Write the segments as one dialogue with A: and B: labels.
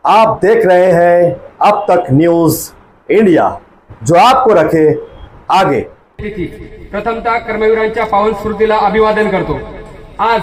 A: आप देख रहे हैं अब तक न्यूज इंडिया, जो आपको रखे आगे।
B: प्रथमतः कर्मवीरांच्या पावन स्मृतीला अभिवादन करतो। आज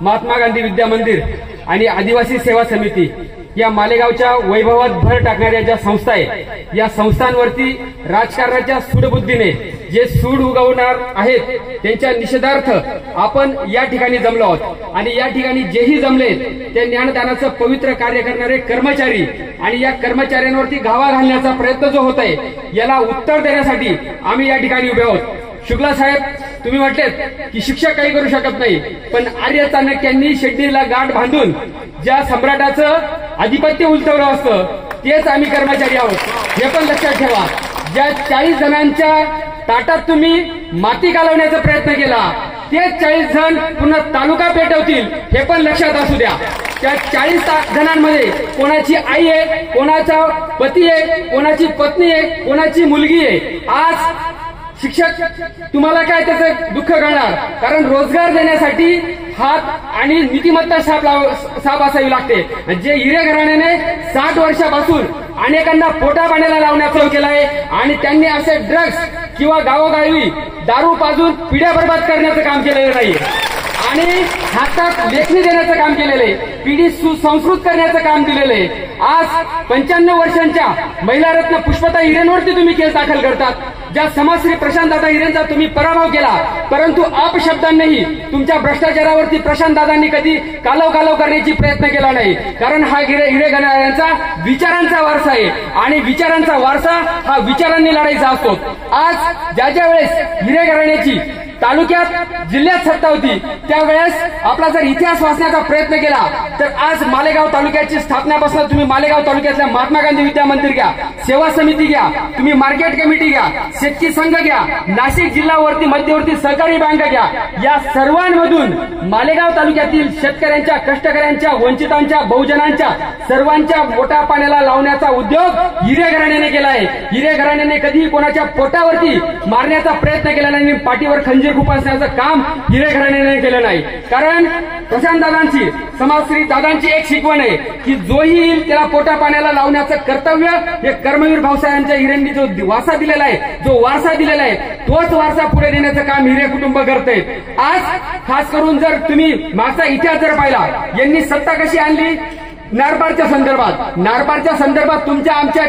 B: महात्मा गांधी विद्या मंदिर आणि आदिवासी सेवा समिती या मालेगावच्या वैभवात भर टाकणाऱ्या ज्या संस्था आहे, या संस्थांवरती राजकारणाच्या सूडबुद्धीने जे सूड उगवणार आहेत त्यांच्या निषेधार्थ आपण या ठिकाणी जमलो आहोत। आणि या ठिकाणी जेही जमले ते ज्ञानदानाचं पवित्र कार्य करणारे कर्मचारी आणि या कर्मचाऱ्यांवरती घावा घालण्याचा प्रयत्न जो होत आहे, याला उत्तर देण्यासाठी आम्ही या ठिकाणी उभे आहोत। शुक्ला साहेब, तुम्ही म्हटलेत की शिक्षक काही करू शकत नाही, पण आर्य चाणक्यांनी शेड्डीला गाठ बांधून ज्या सम्राटाचं आधिपत्य उलटवलं असतं तेच आम्ही कर्मचारी आहोत, हे पण लक्षात ठेवा। ज्या 40 जणांच्या ताटात तुम्ही माती घालवण्याचा प्रयत्न केला, तेच 40 जण पुन्हा तालुका पेटवतील, हे पण लक्षात असू द्या। त्या 40 जणांमध्ये कोणाची आई आहे, कोणाचा पती आहे, कोणाची पत्नी आहे, कोणाची मुलगी आहे। आज शिक्षक तुम्हाला काय त्याचं दुःख करणार, कारण रोजगार देण्यासाठी हात आणि नीतिमत्ता साप असावी लागते। जे हिरे घराण्याने 60 वर्षापासून अनेकांना पोटापाण्याला लावण्याचा केला आहे आणि त्यांनी असे ड्रग्स किंवा गावोगावी दारू पाजून पिढ्या बर्बाद करण्याचं काम केलेलं नाहीये आणि हातात लेखणी देण्याचं काम केलेलं आहे, पिढी सुसंस्कृत करण्याचं काम दिलेलं आहे। आज 95 वर्षांच्या महिला रत्न पुष्पता हिरेंवरती तुम्ही केस दाखल करतात, ज्या समाजश्री प्रशांत दादा हिरेंचा तुम्ही पराभव केला, परंतु अपशब्दांनीही तुमच्या भ्रष्टाचारावरती प्रशांत दादांनी कधी कालव करण्याची प्रयत्न केला नाही, कारण हा हिरे घराण्यांचा विचारांचा वारसा आहे आणि विचारांचा वारसा हा विचारांनी लढायचा असतो। आज ज्या वेळेस हिरे घराण्याची तालुक्यात जिल्ह्यात सत्ता होती, त्यावेळेस आपला जर इतिहास वाचण्याचा प्रयत्न केला तर आज मालेगाव तालुक्याची स्थापनापासून तुम्ही मालेगाव तालुक्यातल्या महात्मा गांधी विद्या मंदिर घ्या, सेवा समिती घ्या, तुम्ही मार्केट कमिटी घ्या, शेतकी संघ घ्या, नाशिक जिल्हावरती मध्यवर्ती सहकारी बँक घ्या, या सर्वांमधून मालेगाव तालुक्यातील शेतकऱ्यांच्या, कष्टकऱ्यांच्या, वंचितांच्या, बहुजनांच्या सर्वांच्या मोठ्या पाण्याला लावण्याचा उद्योग हिरे घराण्याने केला आहे। हिरे घराण्याने कधीही कोणाच्या पोटावरती मारण्याचा प्रयत्न केला नाही, पाठीवर खंजीर खुपसण्याचं काम हिरे घराण्याने केलं नाही। कारण प्रशांत दादांची, समाजश्री दादांची एक शिकवण आहे की जो येईल त्याला पोटा पाण्याला लावण्याचं कर्तव्य हे कर्मवीर भाऊसाहेबांच्या हिरेंनी जो वारसा दिलेला आहे, जो वारसा दिलेला आहे, तोच वारसा पुढे नेण्याचं काम हिरे कुटुंब करते। आज खास करून जर तुम्ही मागचा इतिहास जर पाहिला, यांनी सत्ता कशी आणली नारपारच्या संदर्भात तुमच्या आमच्या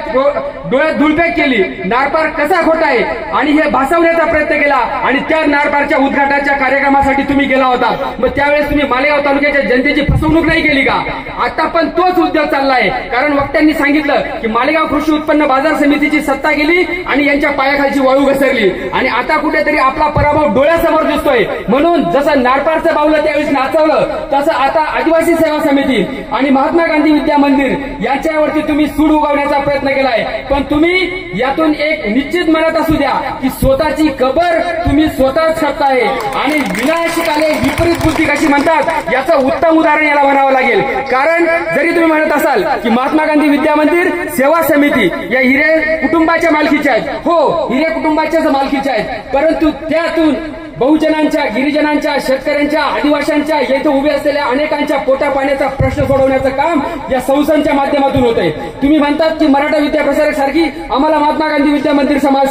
B: डोळ्यात धुळफेक केली। नारपार कसा खोटा आहे आणि हे भासवण्याचा प्रयत्न केला आणि त्या नारपारच्या उद्घाटनाच्या कार्यक्रमासाठी तुम्ही गेला होता, मग त्यावेळेस तुम्ही मालेगाव तालुक्याच्या जनतेची फसवणूक नाही केली का? आता पण तोच उद्योग चाललाय, कारण वक्त्यांनी सांगितलं की मालेगाव कृषी उत्पन्न बाजार समितीची सत्ता गेली आणि यांच्या पायाखालची वाळू घसरली आणि आता कुठेतरी आपला पराभव डोळ्यासमोर दिसतोय। म्हणून जसं नारपारचं बावलं त्यावेळेस नाचवलं, तसं आता आदिवासी सेवा समिती आणि महात्मा गांधी विद्या मंदिर याच्यावरती तुम्ही सूड उगवण्याचा प्रयत्न केलाय, पण तुम्ही यातून एक निश्चित म्हणत असू द्या की स्वतःची कबर तुम्ही स्वतःच करताय आणि विनाशिकाले विपरीत बुद्धी कशी म्हणतात याचं उत्तम उदाहरण याला म्हणावं लागेल। कारण जरी तुम्ही म्हणत असाल की महात्मा गांधी विद्या मंदिर सेवा समिती या हिरे कुटुंबाच्या मालकीच्या आहेत, हो हिरे कुटुंबाच्याच मालकीच्या आहेत, परंतु त्यातून बहुजनांच्या, गिरिजनांच्या, शेतकऱ्यांच्या, आदिवासींच्या, येथे उभे असलेल्या अनेकांच्या पोटा पाण्याचा प्रश्न सोडवण्याचं काम या संस्थांच्या माध्यमातून होत आहे। तुम्ही म्हणतात की मराठा विद्या प्रसारक सारखी आम्हाला महात्मा गांधी विद्या मंदिर समाज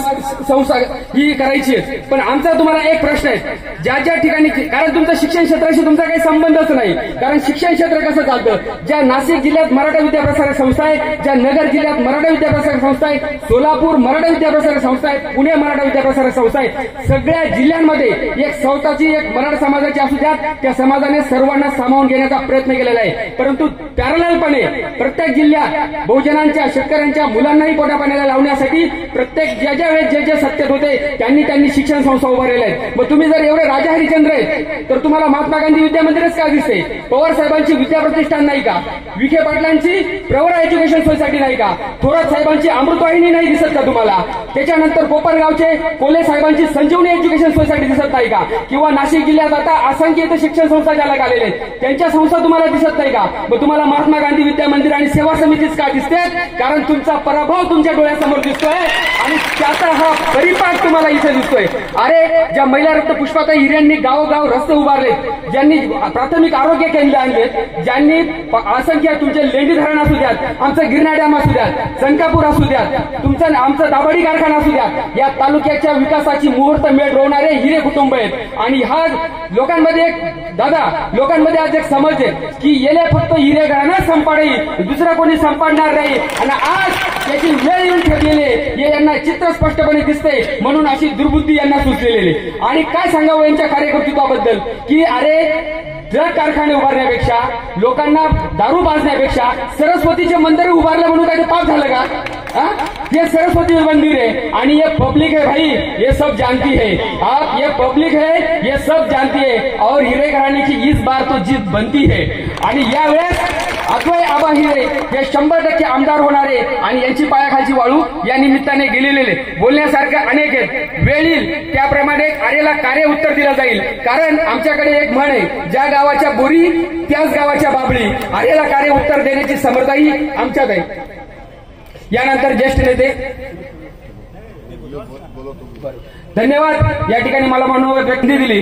B: संस्था ही करायची आहे, पण आमचा तुम्हाला एक प्रश्न आहे, ज्या ठिकाणी, कारण तुमचं शिक्षण क्षेत्राशी तुमचा काही संबंधच नाही, कारण शिक्षण क्षेत्र कसं चालतं, ज्या नाशिक जिल्ह्यात मराठा विद्या प्रसारक संस्था आहे, ज्या नगर जिल्ह्यात मराठा विद्या प्रसारक संस्था आहे, सोलापूर मराठा विद्या प्रसारक संस्था आहे, पुणे मराठा विद्या प्रसारक संस्था आहे, सगळ्या जिल्ह्यांमध्ये एक स्वतःची एक मराठा समाजाची असू द्या, त्या समाजाने सर्वांना सामावून घेण्याचा प्रयत्न केलेला आहे, परंतु पॅरललपणे प्रत्येक जिल्ह्यात बहुजनांच्या, शेतकऱ्यांच्या मुलांनाही पोटा पाण्याला लावण्यासाठी प्रत्येक ज्या वेळेस जे सत्तेत होते त्यांनी शिक्षण संस्था उभारलेल्या आहेत। मग तुम्ही जर एवढे राजा हरिश्चंद्र आहेत तर तुम्हाला महात्मा गांधी विद्या मंदिरच का दिसते? पवार साहेबांची विद्या प्रतिष्ठान नाही का? विखे पाटलांची प्रवरा एज्युकेशन सोसायटी नाही का? थोरात साहेबांची अमृतवाहिनी नाही दिसत का तुम्हाला? त्याच्यानंतर कोपरगावचे कोले साहेबांची संजीवनी एज्युकेशन सोसायटी दिसत दिसत नाही का? किंवा नाशिक जिल्ह्यात आता असंख्य इथे शिक्षण संस्था ज्याला आलेले आहेत त्यांच्या संस्था तुम्हाला दिसत नाही का? मग तुम्हाला महात्मा गांधी विद्या मंदिर आणि सेवा समितीच का दिसते? कारण तुमचा पराभव तुमच्या डोळ्यासमोर दिसतोय आणि त्याचा हा परिपाक तुम्हाला इथे दिसतोय. अरे ज्या महिला रत्न पुष्पाताई हिरेंनी गावोगाव रस्ते उभारलेत, ज्यांनी प्राथमिक आरोग्य केंद्र आणलेत, ज्यांनी असंख्य तुमचे लेंडी धरण असू द्यात, आमचं गिरणा डॅम असू द्यात, संकापूर असू द्यात, तुमचं आमचं दाभाडी कारखाना असू द्यात, या तालुक्याच्या विकासाची मुहूर्त मेळ रोवणारे हिरे कुटुंब आहेत. आणि हा लोकांमध्ये लोकांमध्ये आज एक समज आहे की येले फक्त हिरे घराणं संपाडी, दुसरा कोणी संपाडणार नाही. आणि आज त्याची वेळ येऊन ठेवलेली हे यांना चित्र स्पष्टपणे दिसते, म्हणून अशी दुर्बुद्धी यांना सुचलेली. आणि काय सांगावं यांच्या कार्यकर्तृत्वाबद्दल की अरे ट्रक कारखाने उभारण्यापेक्षा, लोकांना दारू पाजण्यापेक्षा सरस्वतीचे मंदिर उभारलं म्हणून काय ते पाप झालं का? ये सरस्वती मंदिर है आणि ये पब्लिक है भाई, ये सब जानती है. आप ये पब्लिक है, ये सब जानती है. और हिरे घराणे की इस बार तो जीत बनती है. आणि यावेळेस अद्वय आबा हिरे हे 100% आमदार होणारे आणि यांची पायाखालची वाळू या निमित्ताने गेलेले. बोलण्यासारखं अनेक आहेत. वेळ येईल त्याप्रमाणे आरेला कार्य उत्तर दिलं जाईल. कारण आमच्याकडे एक म्हण आहे, ज्या गावाच्या बोरी त्याच गावाच्या बाबळी. आरेला कार्य उत्तर देण्याची समर्थाही आमच्यात आहे. यानंतर ज्येष्ठ नेते धन्यवाद. या ठिकाणी मला मानवत व्यक्ती दिली.